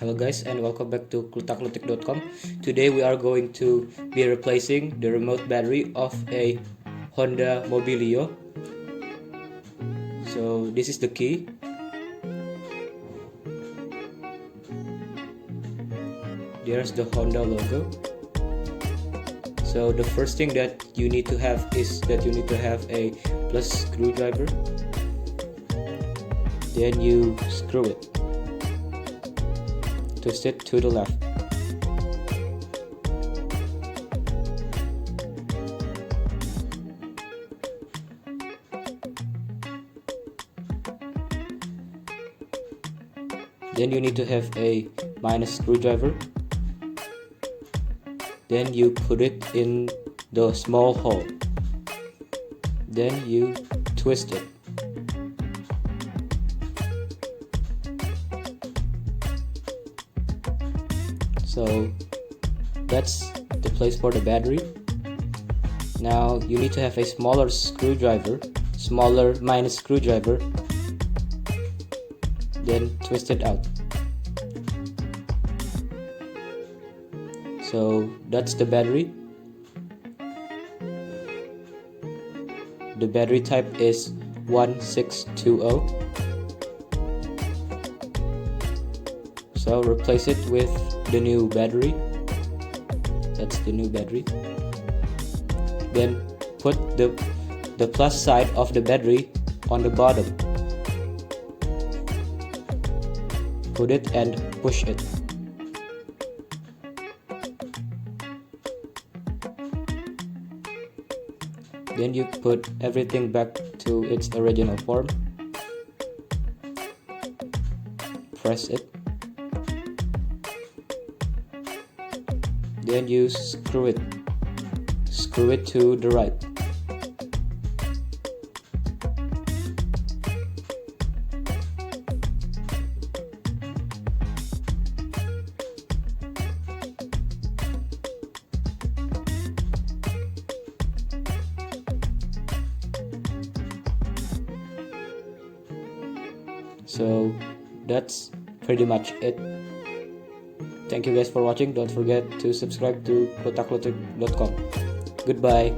Hello guys and welcome back to Klutakklutik.com. Today we are going to be replacing the remote battery of a Honda Mobilio. So this is the key. There's the Honda logo. So the first thing that you need to have is that you need to have a plus screwdriver. Then you screw it. Twist it to the left. Then you need to have a minus screwdriver. Then you put it in the small hole. Then you twist it. So that's the place for the battery. Now you need to have a smaller screwdriver, smaller minus screwdriver, then twist it out. So that's the battery. The battery type is 1620. So replace it with the new battery. That's the new battery. Then put the plus side of the battery on the bottom. Put it and push it. Then you put everything back to its original form. Press it. Then you screw it to the right. So that's pretty much it. Thank you guys for watching. Don't forget to subscribe to Klutakklutik.com. Goodbye.